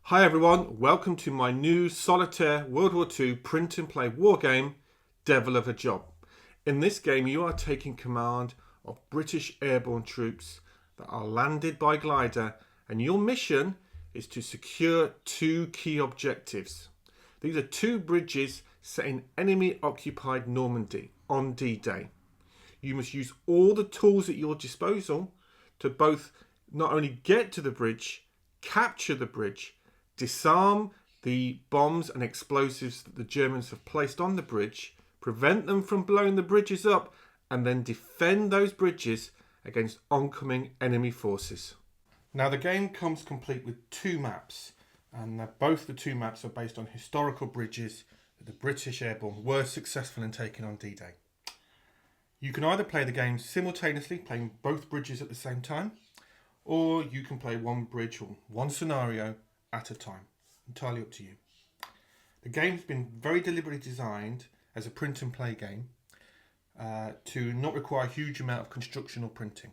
Hi everyone, welcome to my new Solitaire World War II print and play wargame, Devil of a Job. In this game you are taking command of British Airborne troops that are landed by glider, and your mission is to secure two key objectives. These are two bridges set in enemy occupied Normandy on D-Day. You must use all the tools at your disposal to both not only get to the bridge, capture the bridge, disarm the bombs and explosives that the Germans have placed on the bridge, prevent them from blowing the bridges up, and then defend those bridges against oncoming enemy forces. Now the game comes complete with two maps, and both the two maps are based on historical bridges that the British Airborne were successful in taking on D-Day. You can either play the game simultaneously, playing both bridges at the same time, or you can play one bridge or one scenario at a time. Entirely up to you. The game's been very deliberately designed as a print and play game to not require a huge amount of construction or printing.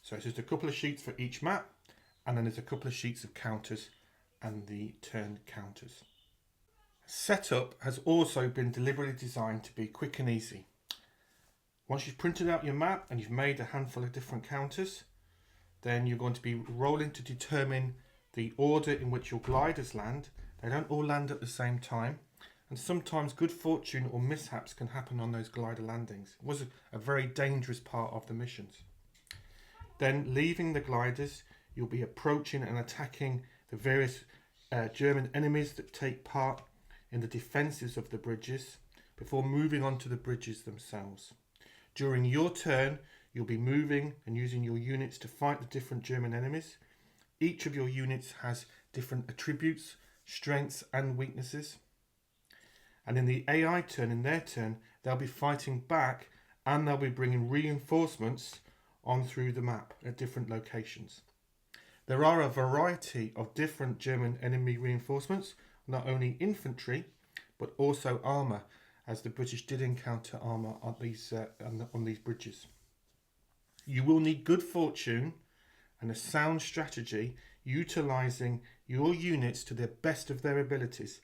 So it's just a couple of sheets for each map, and then there's a couple of sheets of counters and the turn counters. Setup has also been deliberately designed to be quick and easy. Once you've printed out your map and you've made a handful of different counters, then you're going to be rolling to determine the order in which your gliders land. They don't all land at the same time, and sometimes good fortune or mishaps can happen on those glider landings. It was a very dangerous part of the missions. Then, leaving the gliders, you'll be approaching and attacking the various German enemies that take part in the defences of the bridges before moving on to the bridges themselves. During your turn, you'll be moving and using your units to fight the different German enemies. Each of your units has different attributes, strengths and weaknesses. And in the AI turn, in their turn, they'll be fighting back, and they'll be bringing reinforcements on through the map at different locations. There are a variety of different German enemy reinforcements, not only infantry, but also armour, as the British did encounter armour on these bridges. You will need good fortune and a sound strategy, utilising your units to the best of their abilities,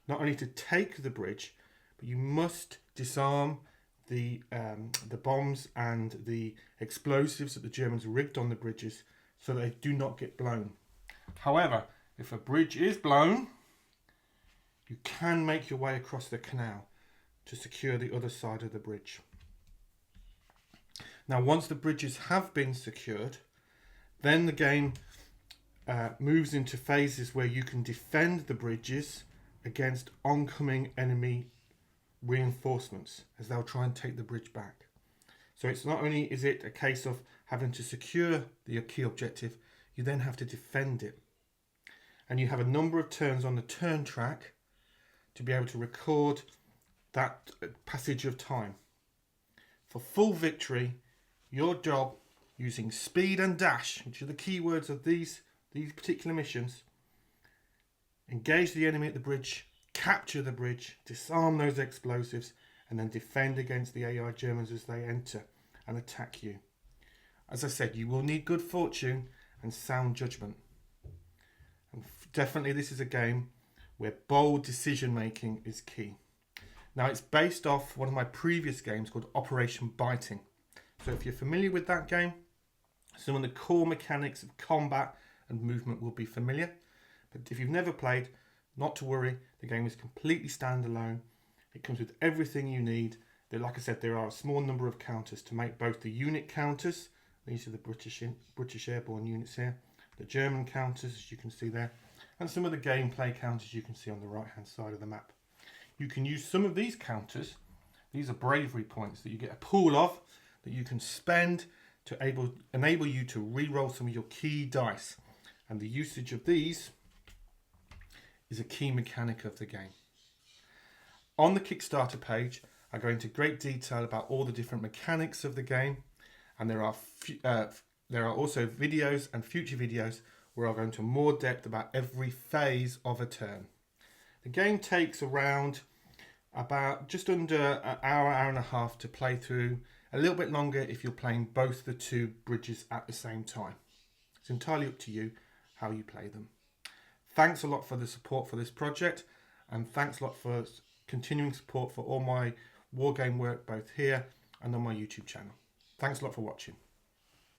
not only to take the bridge, but you must disarm the bombs and the explosives that the Germans rigged on the bridges so they do not get blown. However, if a bridge is blown, you can make your way across the canal to secure the other side of the bridge. Now, once the bridges have been secured, then the game moves into phases where you can defend the bridges against oncoming enemy reinforcements as they'll try and take the bridge back. So it's not only is it a case of having to secure the key objective, you then have to defend it. And you have a number of turns on the turn track to be able to record that passage of time. For full victory, your job, using speed and dash, which are the keywords of these particular missions, engage the enemy at the bridge, capture the bridge, disarm those explosives, and then defend against the AI Germans as they enter and attack you. As I said, you will need good fortune and sound judgment. And definitely this is a game where bold decision making is key. Now, it's based off one of my previous games called Operation Biting. So if you're familiar with that game, some of the core mechanics of combat and movement will be familiar. But if you've never played, not to worry, the game is completely standalone. It comes with everything you need. Like I said, there are a small number of counters to make both the unit counters, these are the British Airborne units here, the German counters, as you can see there, and some of the gameplay counters you can see on the right hand side of the map. You can use some of these counters. These are bravery points that you get a pool of that you can spend to enable you to re-roll some of your key dice. And the usage of these is a key mechanic of the game. On the Kickstarter page, I go into great detail about all the different mechanics of the game, and there are also videos and future videos where I'll go into more depth about every phase of a turn. The game takes around about just under an hour and a half to play through, a little bit longer if you're playing both the two bridges at the same time. It's entirely up to you how you play them. Thanks a lot for the support for this project, and thanks a lot for continuing support for all my wargame work both here and on my YouTube channel. Thanks a lot for watching.